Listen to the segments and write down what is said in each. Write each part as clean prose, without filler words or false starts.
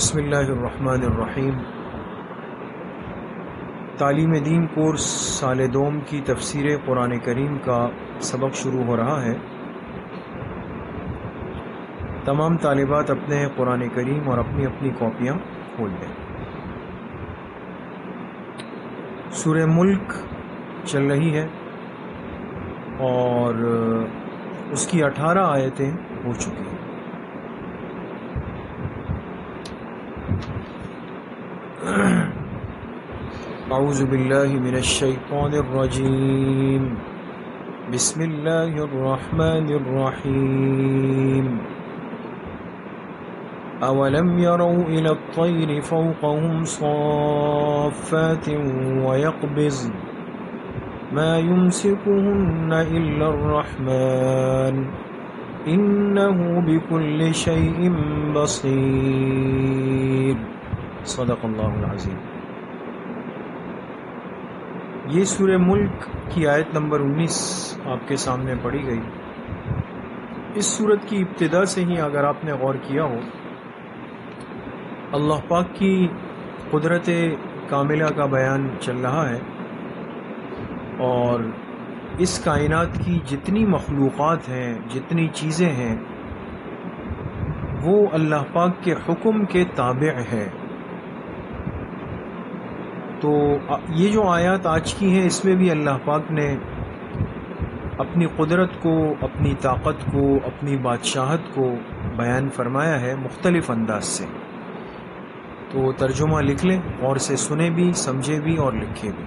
بسم اللہ الرحمن الرحیم۔ تعلیم دین کورس سال دوم کی تفسیر قرآن کریم کا سبق شروع ہو رہا ہے۔ تمام طالبات اپنے قرآن کریم اور اپنی اپنی کاپیاں کھول لیں۔ سورہ ملک چل رہی ہے اور اس کی 18 آیتیں ہو چکی ہیں۔ اعوذ باللہ من الشیطان الرجیم، بسم اللہ الرحمن الرحیم۔ اولم يروا الى الطیر فوقهم صافات ويقبضن ما يمسكهن الا الرحمن انه بكل شيء بصیر۔ صدق اللہ العظیم۔ یہ سورہ ملک کی آیت نمبر 19 آپ کے سامنے پڑھی گئی۔ اس سورت کی ابتدا سے ہی اگر آپ نے غور کیا ہو، اللہ پاک کی قدرت کاملہ کا بیان چل رہا ہے، اور اس کائنات کی جتنی مخلوقات ہیں، جتنی چیزیں ہیں، وہ اللہ پاک کے حکم کے تابع ہے۔ تو یہ جو آیات آج کی ہیں، اس میں بھی اللہ پاک نے اپنی قدرت کو، اپنی طاقت کو، اپنی بادشاہت کو بیان فرمایا ہے مختلف انداز سے۔ تو ترجمہ لکھ لیں، غور سے سنیں بھی، سمجھے بھی اور لکھے بھی۔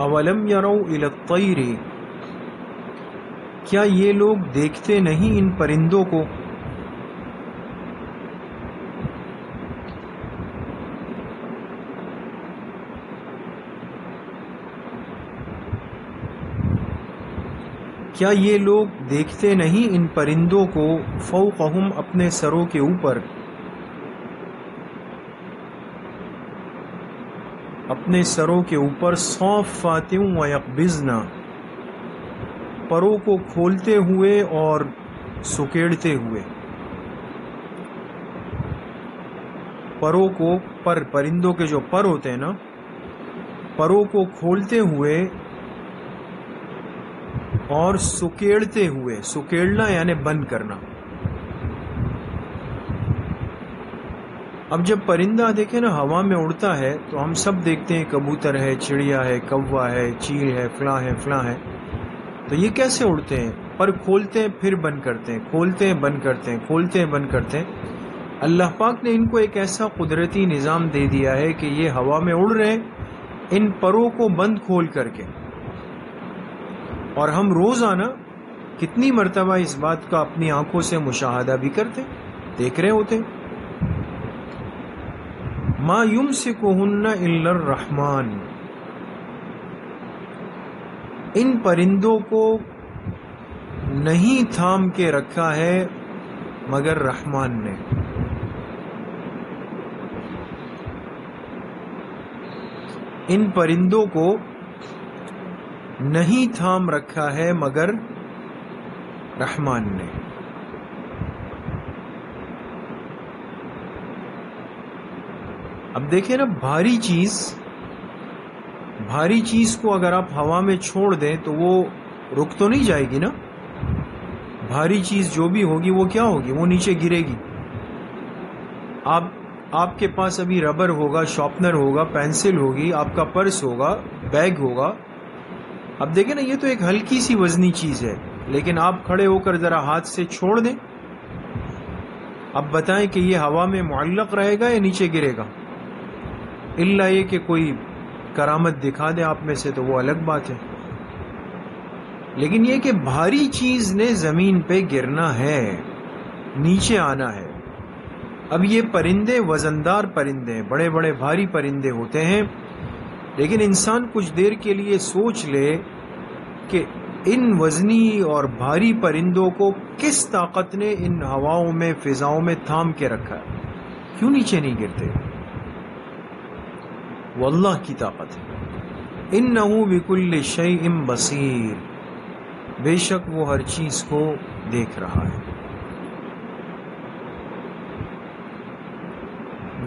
اولم یروا الی الطیر، کیا یہ لوگ دیکھتے نہیں ان پرندوں کو؟ کیا یہ لوگ دیکھتے نہیں ان پرندوں کو؟ فوقہم، اپنے سروں کے اوپر، اپنے سروں کے اوپر، صافات و یقبضن، پروں کو کھولتے ہوئے اور سکیڑتے ہوئے۔ پروں کو، پرندوں کے جو پر ہوتے ہیں نا، پروں کو کھولتے ہوئے اور سکیڑتے ہوئے۔ سکیڑنا یعنی بند کرنا۔ اب جب پرندہ دیکھیں نا ہوا میں اڑتا ہے تو ہم سب دیکھتے ہیں، کبوتر ہے، چڑیا ہے، کوا ہے، چیل ہے، فلاں ہے، فلاں ہے۔ تو یہ کیسے اڑتے ہیں؟ پر کھولتے ہیں پھر بند کرتے ہیں، کھولتے ہیں بند کرتے ہیں، کھولتے ہیں بند کرتے ہیں۔ اللہ پاک نے ان کو ایک ایسا قدرتی نظام دے دیا ہے کہ یہ ہوا میں اڑ رہے ہیں ان پروں کو بند کھول کر کے۔ اور ہم روزانہ کتنی مرتبہ اس بات کا اپنی آنکھوں سے مشاہدہ بھی کرتے، دیکھ رہے ہوتے۔ ما یمسکہن الا الرحمن، ان پرندوں کو نہیں تھام کے رکھا ہے مگر رحمان نے۔ ان پرندوں کو نہیں تھام رکھا ہے مگر رحمان نے۔ اب دیکھیں نا، بھاری چیز کو اگر آپ ہوا میں چھوڑ دیں تو وہ رک تو نہیں جائے گی نا۔ بھاری چیز جو بھی ہوگی وہ کیا ہوگی؟ وہ نیچے گرے گی۔ آپ کے پاس ابھی ربر ہوگا، شارپنر ہوگا، پینسل ہوگی، آپ کا پرس ہوگا، بیگ ہوگا۔ اب دیکھیں نا، یہ تو ایک ہلکی سی وزنی چیز ہے، لیکن آپ کھڑے ہو کر ذرا ہاتھ سے چھوڑ دیں، اب بتائیں کہ یہ ہوا میں معلق رہے گا یا نیچے گرے گا؟ الا یہ کہ کوئی کرامت دکھا دے آپ میں سے تو وہ الگ بات ہے، لیکن یہ کہ بھاری چیز نے زمین پہ گرنا ہے، نیچے آنا ہے۔ اب یہ پرندے وزندار پرندے ہیں، بڑے بڑے بھاری پرندے ہوتے ہیں، لیکن انسان کچھ دیر کے لیے سوچ لے کہ ان وزنی اور بھاری پرندوں کو کس طاقت نے ان ہواؤں میں، فضاؤں میں تھام کے رکھا ہے، کیوں نیچے نہیں گرتے؟ وہ اللہ کی طاقت ہے۔ انہ بکل شیء بصیر، بے شک وہ ہر چیز کو دیکھ رہا ہے۔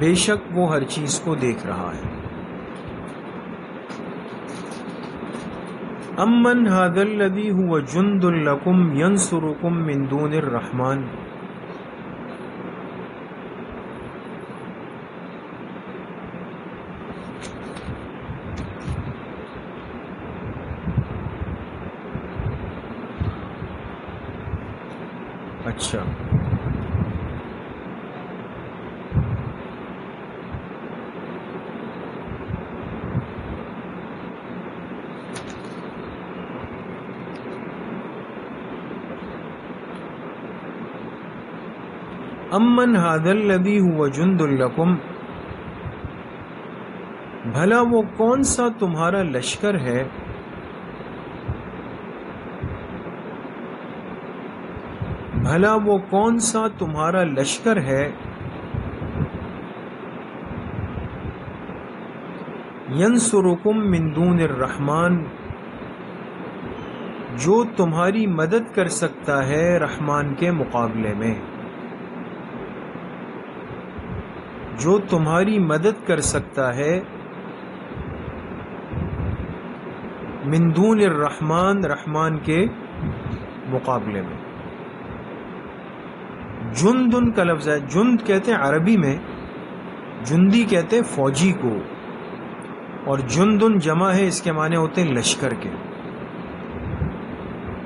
بے شک وہ ہر چیز کو دیکھ رہا ہے۔ امن ھذا الذی ھو جند لکم ینصرکم من دون الرحمن، اچھا امن ھذا الذی ھو جند لکم، بھلا وہ کون سا تمہارا لشکر ہے بھلا وہ کون سا تمہارا لشکر ہے ینصرکم من دون الرحمن، جو تمہاری مدد کر سکتا ہے رحمان کے مقابلے میں، جو تمہاری مدد کر سکتا ہے من دون الرحمن، رحمان کے مقابلے میں۔ جندن کا لفظ ہے، جند کہتے ہیں عربی میں، جندی کہتے ہیں فوجی کو، اور جندن جمع ہے، اس کے معنی ہوتے ہیں لشکر کے۔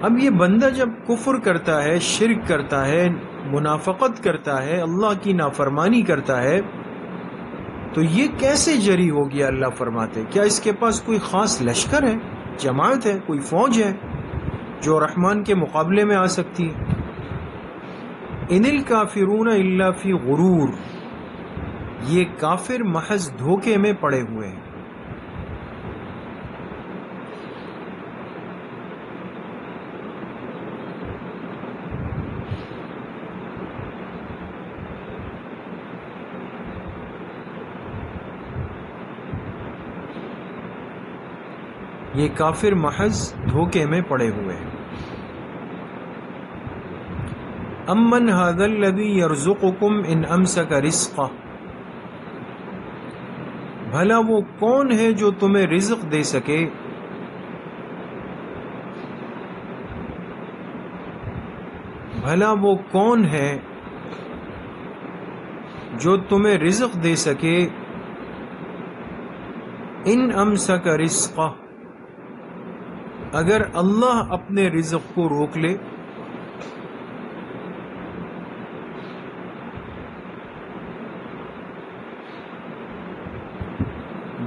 اب یہ بندہ جب کفر کرتا ہے، شرک کرتا ہے، منافقت کرتا ہے، اللہ کی نافرمانی کرتا ہے، تو یہ کیسے جری ہو گیا؟ اللہ فرماتے کیا اس کے پاس کوئی خاص لشکر ہے، جماعت ہے، کوئی فوج ہے جو رحمان کے مقابلے میں آ سکتی ہے؟ ان الکافرون الا فی غرور، یہ کافر محض دھوکے میں پڑے ہوئے ہیں۔ یہ کافر محض دھوکے میں پڑے ہوئے ہیں۔ امن ھذا الذی یرزقکم ان امسک رزقہ، بھلا وہ کون ہے جو تمہیں رزق دے سکے، بھلا وہ کون ہے جو تمہیں رزق دے سکے، ان امسک رزقہ، اگر اللہ اپنے رزق کو روک لے۔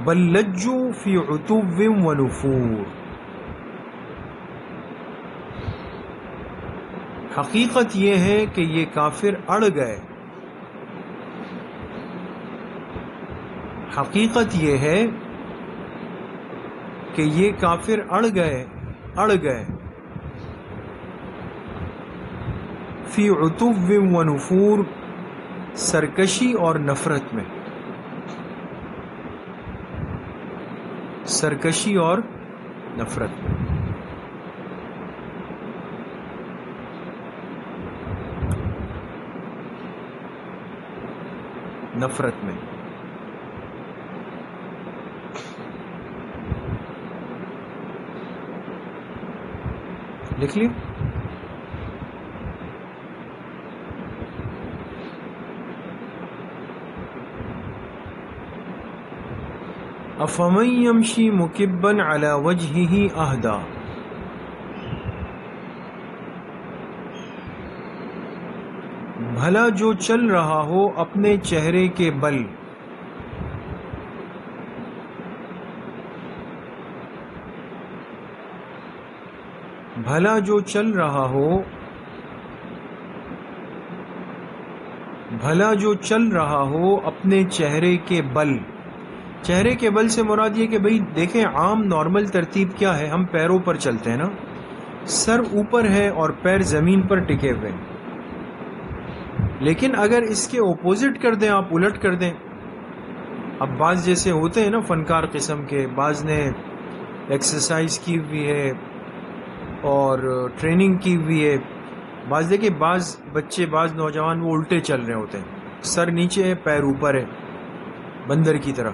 بل لجوا فی عتو و نفور، حقیقت یہ ہے کہ یہ کافر اڑ گئے، حقیقت یہ ہے کہ یہ کافر اڑ گئے فی عتو و نفور، سرکشی اور نفرت میں، سرکشی اور نفرت میں۔ نفرت میں لکھ لی۔ افمن یمشی مکبا علی وجہہ اہدی، بھلا جو چل رہا ہو اپنے چہرے کے بل، بھلا جو چل رہا ہو، بھلا جو چل رہا ہو اپنے چہرے کے بل۔ چہرے کے بل سے مراد یہ کہ بھئی دیکھیں عام نارمل ترتیب کیا ہے، ہم پیروں پر چلتے ہیں نا، سر اوپر ہے اور پیر زمین پر ٹکے ہوئے ہیں، لیکن اگر اس کے اپوزٹ کر دیں، آپ الٹ کر دیں، اب بعض جیسے ہوتے ہیں نا فنکار قسم کے، بعض نے ایکسرسائز کی ہوئی ہے اور ٹریننگ کی ہوئی ہے، بعض دیکھیں بعض بچے، بعض نوجوان وہ الٹے چل رہے ہوتے ہیں، سر نیچے ہے پیر اوپر ہے، بندر کی طرح.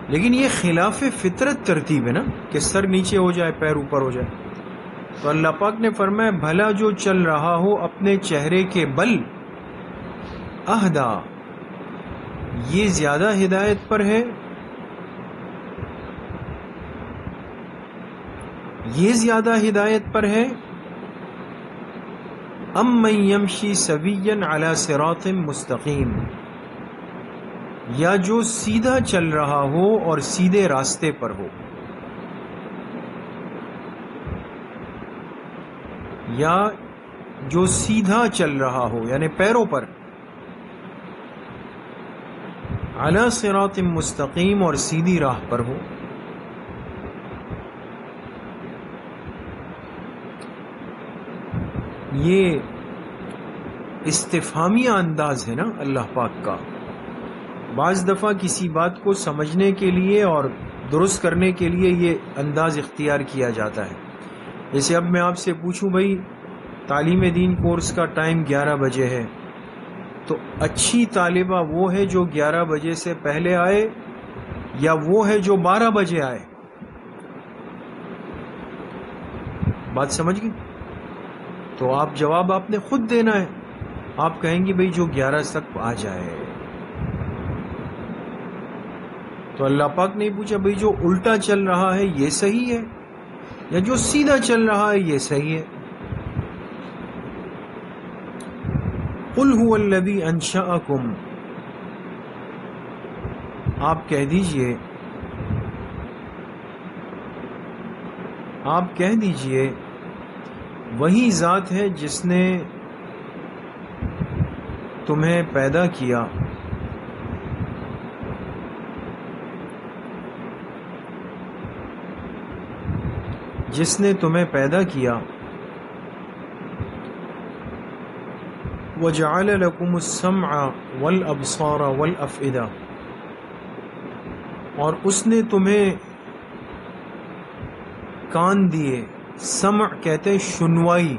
لیکن یہ خلاف فطرت ترتیب ہے نا کہ سر نیچے ہو جائے پیر اوپر ہو جائے. تو اللہ پاک نے فرمایا بھلا جو چل رہا ہو اپنے چہرے کے بل اہدا، یہ زیادہ ہدایت پر ہے، یہ زیادہ ہدایت پر ہے، ام من یمشی سویا علی صراط مستقیم، یا جو سیدھا چل رہا ہو اور سیدھے راستے پر ہو، یا جو سیدھا چل رہا ہو یعنی پیروں پر، علی صراط مستقیم اور سیدھی راہ پر ہو. یہ استفہامیہ انداز ہے نا اللہ پاک کا. بعض دفعہ کسی بات کو سمجھنے کے لیے اور درست کرنے کے لیے یہ انداز اختیار کیا جاتا ہے. جیسے اب میں آپ سے پوچھوں بھائی تعلیم دین کورس کا ٹائم 11 بجے ہے، تو اچھی طالبہ وہ ہے جو 11 بجے سے پہلے آئے یا وہ ہے جو 12 بجے آئے؟ بات سمجھ گئی؟ تو آپ جواب آپ نے خود دینا ہے. آپ کہیں گے بھائی جو 11 تک آ جائے. تو اللہ پاک نے پوچھا بھائی جو الٹا چل رہا ہے یہ صحیح ہے یا جو سیدھا چل رہا ہے یہ صحیح ہے؟ قل هو الذی انشأکم، آپ کہہ دیجئے وہی ذات ہے جس نے تمہیں پیدا کیا، جس نے تمہیں پیدا کیا، وَجَعَلَ لَكُمُ السَّمْعَ وَالْأَبْصَارَ وَالْأَفْئِدَةَ، اور اس نے تمہیں کان دیے. سمع کہتے شنوائی،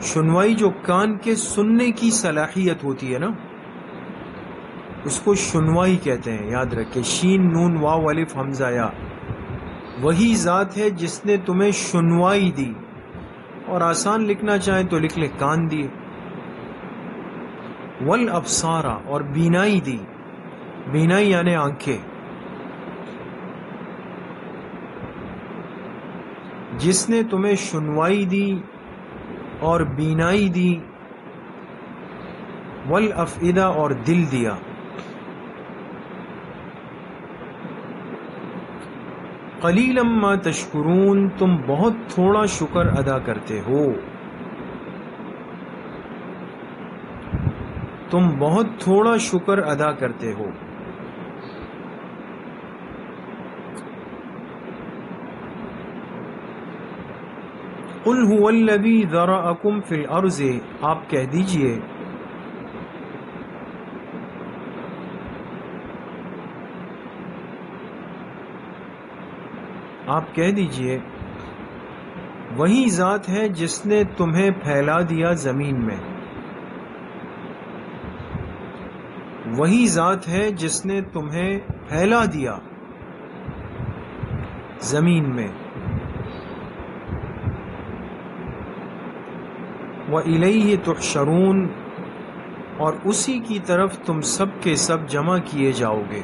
شنوائی جو کان کے سننے کی صلاحیت ہوتی ہے نا اس کو شنوائی کہتے ہیں. یاد رکھے شین نون واو الف حمزہ یا. وہی ذات ہے جس نے تمہیں شنوائی دی، اور آسان لکھنا چاہیں تو لکھ لے کان دیے. والابصارا، اور بینائی دی. بینائی یعنی آنکھیں. جس نے تمہیں شنوائی دی اور بینائی دی، والافئدہ، اور دل دیا. قلیلا ما تشکرون، تم بہت تھوڑا شکر ادا کرتے ہو. تم بہت تھوڑا شکر ادا کرتے ہو. قل هو الذی ذرأکم فی الارض، آپ کہہ دیجئے وہی ذات ہے جس نے تمہیں پھیلا دیا زمین میں. وہی ذات ہے جس نے تمہیں پھیلا دیا زمین میں. وَإِلَيْهِ تُحْشَرُونَ، اور اسی کی طرف تم سب کے سب جمع کیے جاؤ گے.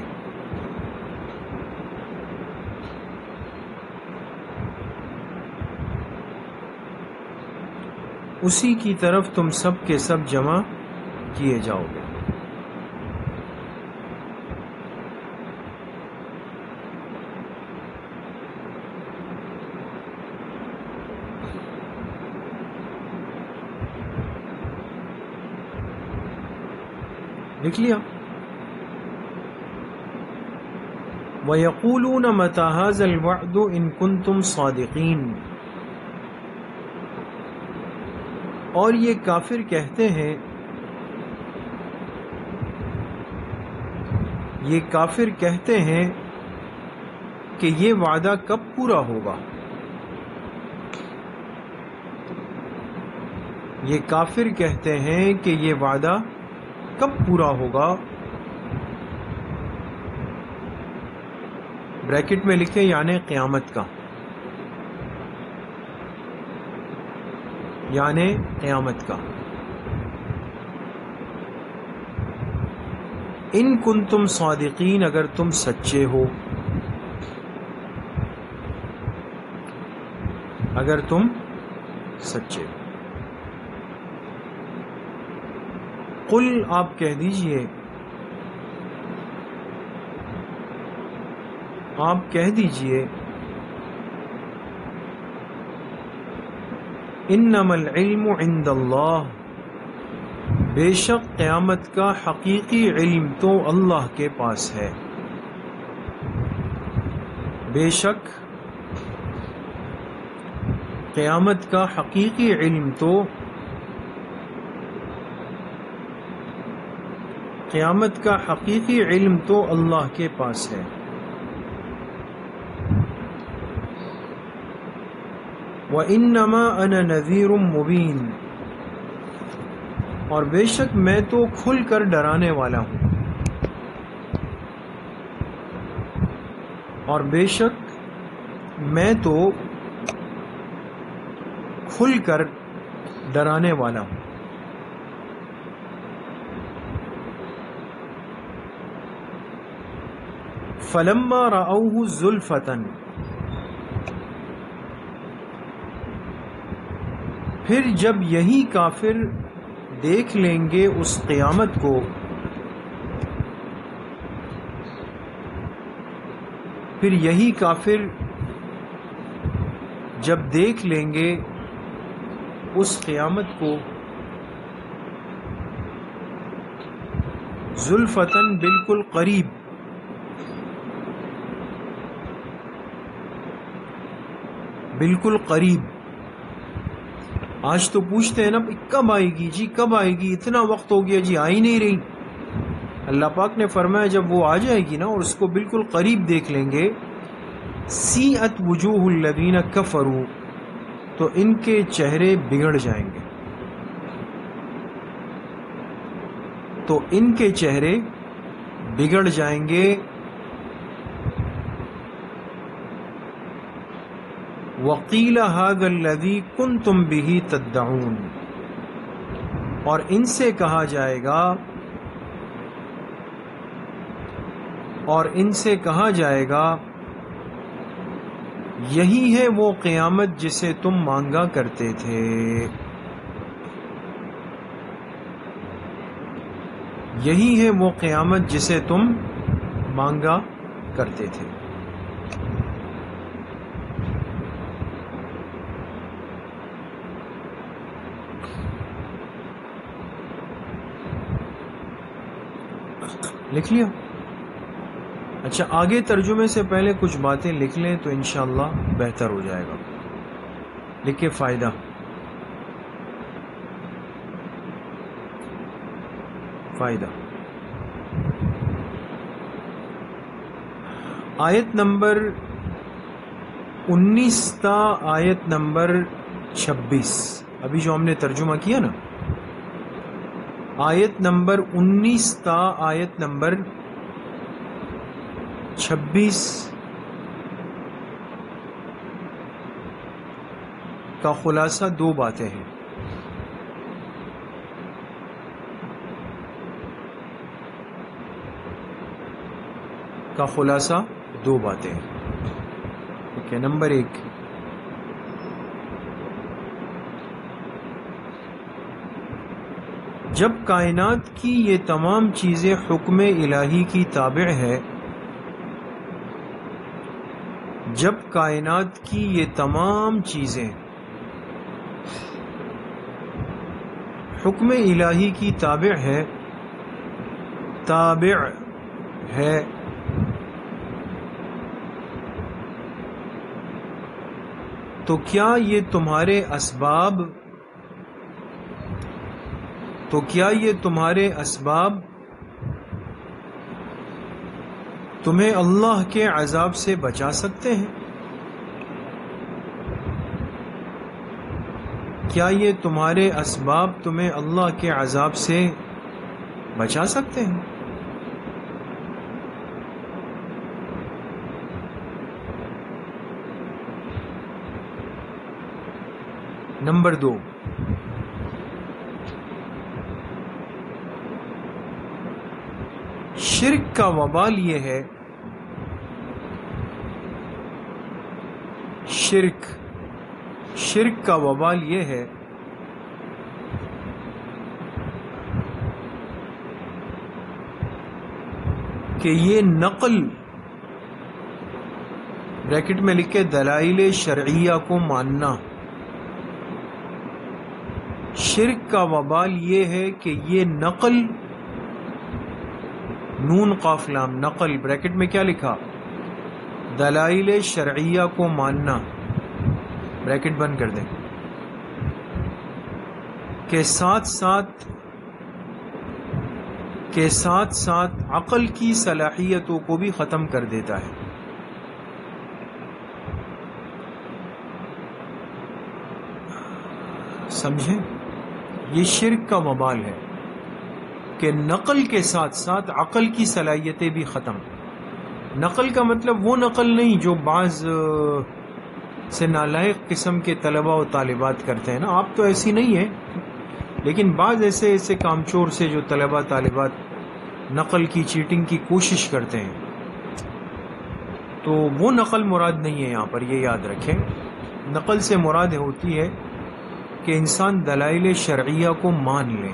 اسی کی طرف تم سب کے سب جمع کیے جاؤ گے. لکھ لیا. وَيَقُولُونَ مَتَى هَذَا الْوَعْدُ إِن كُنتُمْ صَادِقِينَ، اور یہ کافر کہتے ہیں، کہ یہ وعدہ کب پورا ہوگا. یہ کافر کہتے ہیں کہ یہ وعدہ کب پورا ہوگا. بریکٹ میں لکھیں یعنی قیامت کا، یعنی قیامت کا. ان کنتم صادقین، اگر تم سچے ہو، اگر تم سچے ہو. قل، آپ کہہ دیجئے، آپ کہہ دیجئے، انما العلم عند اللہ، بے شک قیامت کا حقیقی علم تو اللہ کے پاس ہے. بے شک قیامت کا حقیقی علم تو، قیامت کا حقیقی علم تو اللہ کے پاس ہے. وَإِنَّمَا أَنَا نَذِيرٌ مُبِينٌ، اور بے شک میں تو کھل کر ڈرانے والا ہوں، اور بے شک میں تو کھل کر ڈرانے والا ہوں. فَلَمَّا رَأَوْهُ زُلْفَةً، پھر جب یہی کافر دیکھ لیں گے اس قیامت کو، پھر یہی کافر جب دیکھ لیں گے اس قیامت کو، زلفتاً، بالکل قریب، بالکل قریب. آج تو پوچھتے ہیں نا کب آئے گی جی، کب آئے گی، اتنا وقت ہو گیا جی، آ ہی نہیں رہی. اللہ پاک نے فرمایا جب وہ آ جائے گی نا اور اس کو بالکل قریب دیکھ لیں گے، سیئت وجوہ الذین کفروا، تو ان کے چہرے بگڑ جائیں گے، تو ان کے چہرے بگڑ جائیں گے. وَقِيلَ هَذَا الَّذِي كُنْتُمْ بِهِ تَدَّعُونَ، اور ان سے کہا جائے گا، اور ان سے کہا جائے گا، یہی ہے وہ قیامت جسے تم مانگا کرتے تھے، یہی ہے وہ قیامت جسے تم مانگا کرتے تھے. لکھ لیا؟ اچھا، آگے ترجمے سے پہلے کچھ باتیں لکھ لیں تو انشاءاللہ بہتر ہو جائے گا. لکھے فائدہ. فائدہ آیت نمبر 19 تا آیت نمبر 26، ابھی جو ہم نے ترجمہ کیا نا، آیت نمبر 19 تا آیت نمبر 26 کا خلاصہ دو باتیں ہیں. کا خلاصہ دو باتیں ہیں. ٹھیک ہے. نمبر 1، جب کائنات کی یہ تمام چیزیں حکم الہی کی تابع ہے، جب کائنات کی یہ تمام چیزیں حکم الہی کی تابع ہے، تابع ہے، تو کیا یہ تمہارے اسباب تمہیں اللہ کے عذاب سے بچا سکتے ہیں؟ کیا یہ تمہارے اسباب تمہیں اللہ کے عذاب سے بچا سکتے ہیں؟ نمبر 2، شرک کا وبال یہ ہے، شرک کا وبال یہ ہے کہ یہ نقل، بریکٹ میں لکھے دلائل شرعیہ کو ماننا، شرک کا وبال یہ ہے کہ یہ نقل، نون قاف لام نقل، بریکٹ میں کیا لکھا، دلائل شرعیہ کو ماننا، بریکٹ بند کر دیں، کے ساتھ ساتھ عقل کی صلاحیتوں کو بھی ختم کر دیتا ہے۔ سمجھیں، یہ شرک کا وبال ہے کہ نقل کے ساتھ ساتھ عقل کی صلاحیتیں بھی ختم۔ نقل کا مطلب وہ نقل نہیں جو بعض سے نالائق قسم کے طلباء و طالبات کرتے ہیں نا، آپ تو ایسی نہیں ہیں، لیکن بعض ایسے کامچور سے جو طلباء طالبات نقل کی چیٹنگ کی کوشش کرتے ہیں، تو وہ نقل مراد نہیں ہے یہاں پر، یہ یاد رکھیں۔ نقل سے مراد ہوتی ہے کہ انسان دلائل شرعیہ کو مان لے،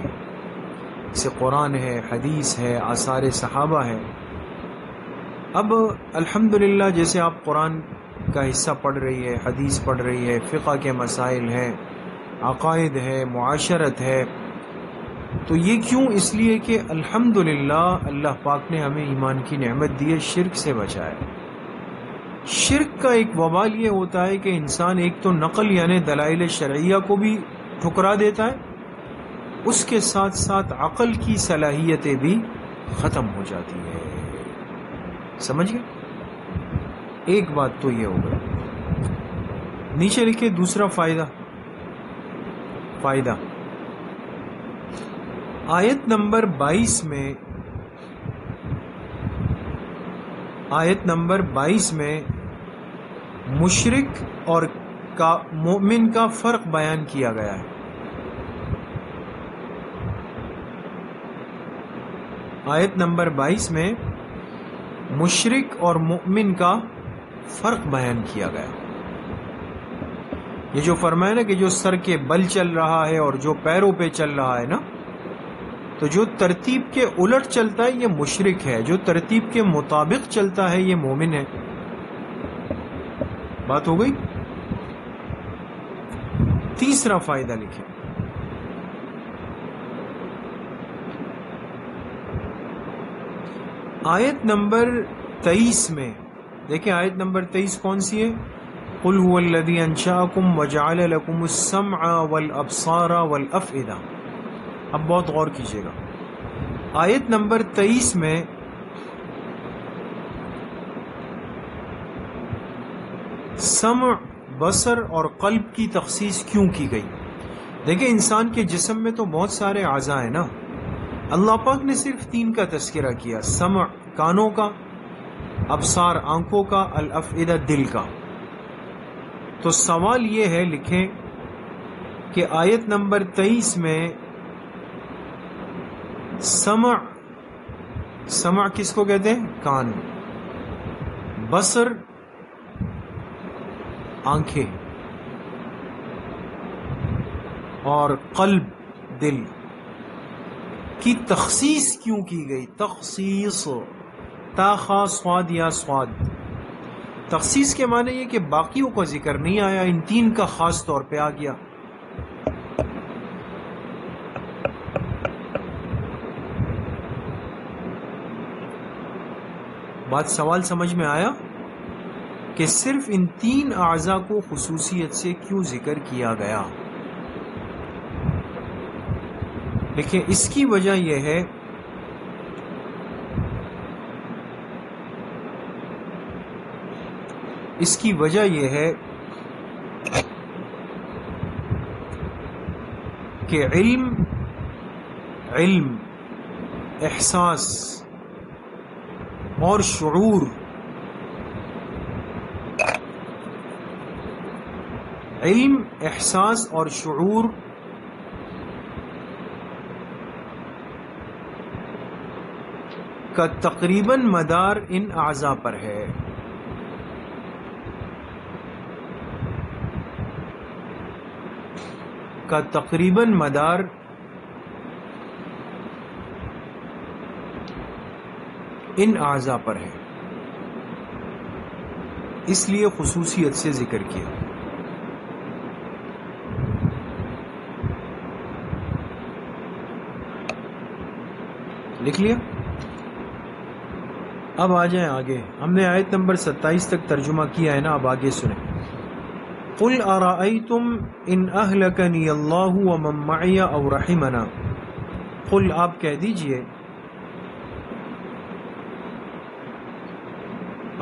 جیسے قرآن ہے، حدیث ہے، آثار صحابہ ہے۔ اب الحمدللہ جیسے آپ قرآن کا حصہ پڑھ رہی ہے، حدیث پڑھ رہی ہے، فقہ کے مسائل ہیں، عقائد ہے، معاشرت ہے، تو یہ کیوں؟ اس لیے کہ الحمدللہ اللہ پاک نے ہمیں ایمان کی نعمت دی ہے، شرک سے بچایا۔ شرک کا ایک وبال یہ ہوتا ہے کہ انسان ایک تو نقل یعنی دلائل شرعیہ کو بھی ٹھکرا دیتا ہے، اس کے ساتھ ساتھ عقل کی صلاحیتیں بھی ختم ہو جاتی ہے۔ سمجھ گئے؟ ایک بات تو یہ ہو گئی۔ نیچے لکھے دوسرا فائدہ، آیت نمبر 22 میں مشرک اور مومن کا فرق بیان کیا گیا ہے۔ آیت نمبر 22 میں مشرک اور مومن کا فرق بیان کیا گیا۔ یہ جو فرمایا نا کہ جو سر کے بل چل رہا ہے اور جو پیروں پہ چل رہا ہے نا، تو جو ترتیب کے الٹ چلتا ہے یہ مشرک ہے، جو ترتیب کے مطابق چلتا ہے یہ مومن ہے۔ بات ہو گئی؟ تیسرا فائدہ لکھیں، آیت نمبر 23 میں دیکھیں، آیت نمبر 23 کون سی ہے؟ قُلْ هُوَ الَّذِي أَنشَأَكُمْ وَجَعَلَ لَكُمُ السَّمْعَ وَالْأَبْصَارَ وَالْأَفْئِدَةَ۔ اب بہت غور کیجئے گا، آیت نمبر 23 میں سمع، بصر اور قلب کی تخصیص کیوں کی گئی؟ دیکھیں انسان کے جسم میں تو بہت سارے اعضاء ہیں نا، اللہ پاک نے صرف 3 کا تذکرہ کیا، سمع کانوں کا، ابصار آنکھوں کا، الافئدہ دل کا۔ تو سوال یہ ہے، لکھیں کہ آیت نمبر 23 میں سمع کس کو کہتے ہیں؟ کان، بصر آنکھیں، اور قلب دل کی تخصیص کیوں کی گئی؟ تخصیص، تا خا صاد یا صاد، تخصیص کے معنی یہ کہ باقیوں کا ذکر نہیں آیا، ان 3 کا خاص طور پہ آ گیا۔ بات سوال سمجھ میں آیا کہ صرف ان 3 اعضاء کو خصوصیت سے کیوں ذکر کیا گیا؟ دیکھیں اس کی وجہ یہ ہے کہ علم، احساس اور شعور علم، احساس اور شعور کا تقریباً مدار ان اعضاء پر ہے. کا تقریباً مدار ان اعضاء پر ہے، اس لیے خصوصیت سے ذکر کیا. لکھ لیا؟ اب آ جائیں آگے. ہم نے آیت نمبر 27 تک ترجمہ کیا ہے نا، اب آگے سنیں. قل ارأیتم ان اہلکنی اللہ ومن معی او رحمنا. قل، آپ کہہ دیجئے،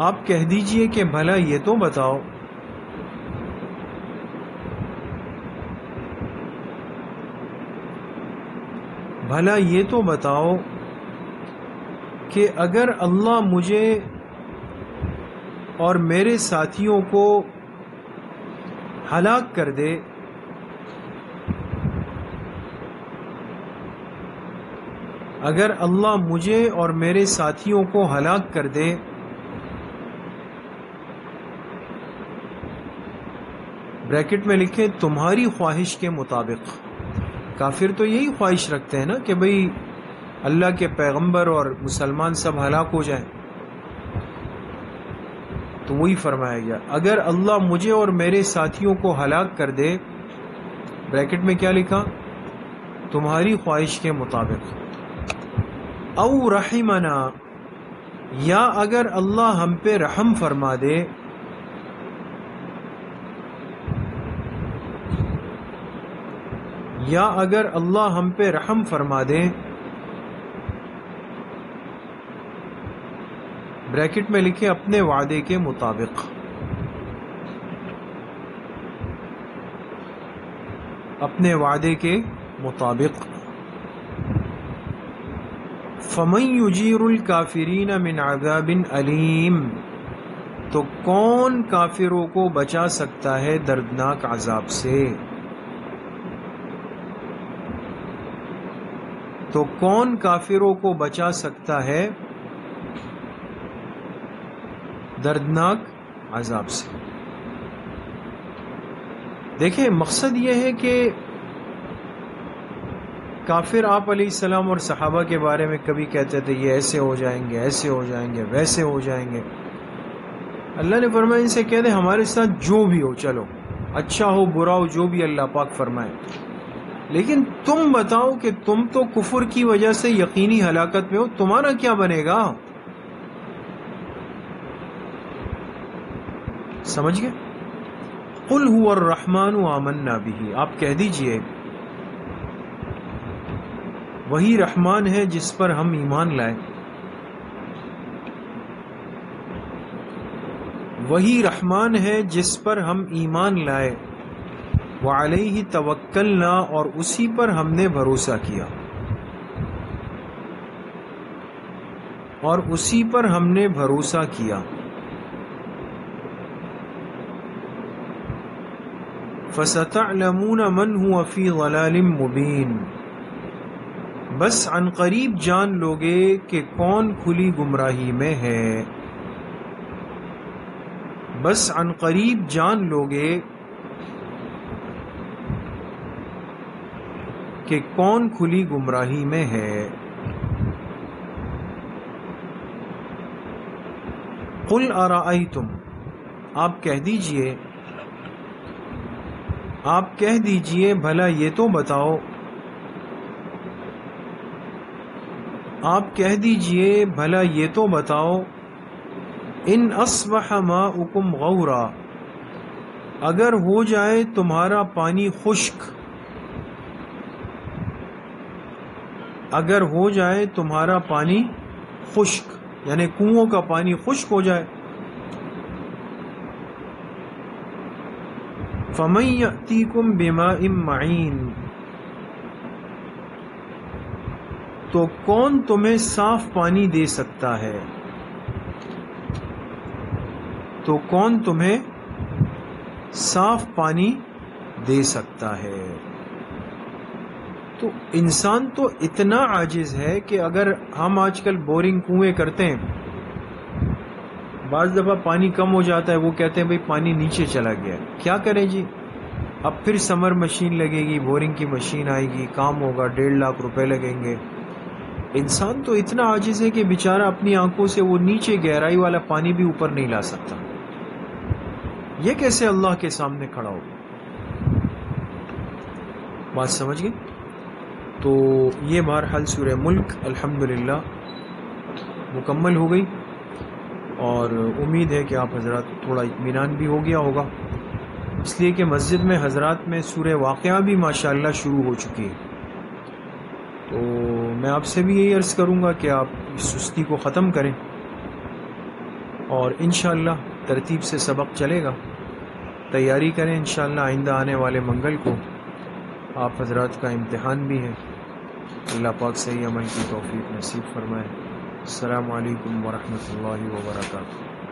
آپ کہہ دیجئے کہ بھلا یہ تو بتاؤ، بھلا یہ تو بتاؤ کہ اگر اللہ مجھے اور میرے ساتھیوں کو ہلاک کر دے، اگر اللہ مجھے اور میرے ساتھیوں کو ہلاک کر دے، بریکٹ میں لکھیں تمہاری خواہش کے مطابق. کافر تو یہی خواہش رکھتے ہیں نا کہ بھئی اللہ کے پیغمبر اور مسلمان سب ہلاک ہو جائیں. تو وہی فرمایا گیا اگر اللہ مجھے اور میرے ساتھیوں کو ہلاک کر دے، بریکٹ میں کیا لکھا؟ تمہاری خواہش کے مطابق. او رحمنا، یا اگر اللہ ہم پہ رحم فرما دے، یا اگر اللہ ہم پہ رحم فرما دے، بریکٹ میں لکھے اپنے وعدے کے مطابق. اپنے وعدے کے مطابق. فَمَن يُجِيرُ الْكَافِرِينَ مِنْ عَذَابٍ أَلِيمٍ، تو کون کافروں کو بچا سکتا ہے دردناک عذاب سے؟ تو کون کافروں کو بچا سکتا ہے دردناک عذاب سے؟ دیکھیں مقصد یہ ہے کہ کافر آپ علیہ السلام اور صحابہ کے بارے میں کبھی کہتے تھے یہ ایسے ہو جائیں گے، ایسے ہو جائیں گے، ویسے ہو جائیں گے. اللہ نے فرمایا ان سے کہہ دے ہمارے ساتھ جو بھی ہو، چلو اچھا ہو برا ہو، جو بھی اللہ پاک فرمائے، لیکن تم بتاؤ کہ تم تو کفر کی وجہ سے یقینی ہلاکت میں ہو، تمہارا کیا بنے گا؟ سمجھ گئے؟ قل هو الرحمن آمنا به، آپ کہہ دیجئے وہی رحمان ہے جس پر ہم ایمان لائے، وہی رحمان ہے جس پر ہم ایمان لائے، وعلیہ توکلنا، اور اسی پر ہم نے بھروسہ کیا، اور اسی پر ہم نے بھروسہ کیا. فَسَتَعْلَمُونَ مَنْ هُوَ فِي ضَلَالٍ مُبِينٍ، بس عن قریب جان لوگے کہ کون کھلی گمراہی میں ہے. بس عن قریب جان لوگے کہ کون کھلی گمراہی میں ہے. قل ارأیتم، آپ کہہ دیجئے، آپ کہہ دیجئے بھلا یہ تو بتاؤ، آپ کہہ دیجئے بھلا یہ تو بتاؤ، ان اصبح ماؤکم غورا، اگر ہو جائے تمہارا پانی خشک، اگر ہو جائے تمہارا پانی خشک، یعنی کنووں کا پانی خشک ہو جائے، فَمَن يَأْتِيكُم بِمَاءٍ مَّعِينٍ، تو کون تمہیں صاف پانی دے سکتا ہے، تو کون تمہیں صاف پانی دے سکتا ہے۔ تو انسان تو اتنا عاجز ہے کہ اگر ہم آج کل بورنگ کنویں کرتے ہیں، بعض دفعہ پانی کم ہو جاتا ہے، وہ کہتے ہیں بھئی پانی نیچے چلا گیا، کیا کریں جی؟ اب پھر سمر مشین لگے گی، بورنگ کی مشین آئے گی، کام ہوگا، 1.5 لاکھ روپے لگیں گے۔ انسان تو اتنا عاجز ہے کہ بیچارہ اپنی آنکھوں سے وہ نیچے گہرائی والا پانی بھی اوپر نہیں لا سکتا، یہ کیسے اللہ کے سامنے کھڑا ہو؟ بات سمجھ گئے؟ تو یہ بہرحال سورہ ملک الحمدللہ مکمل ہو گئی، اور امید ہے کہ آپ حضرات تھوڑا اطمینان بھی ہو گیا ہوگا، اس لیے کہ مسجد میں حضرات میں سورہ واقعہ بھی ماشاءاللہ شروع ہو چکی ہے۔ تو میں آپ سے بھی یہی عرض کروں گا کہ آپ اس سستی کو ختم کریں، اور انشاءاللہ ترتیب سے سبق چلے گا، تیاری کریں انشاءاللہ آئندہ آنے والے منگل کو آپ حضرات کا امتحان بھی ہے۔ اللہ پاک صحیح عمل کی توفیق نصیب فرمائے۔ السلام علیکم ورحمۃ اللہ وبرکاتہ۔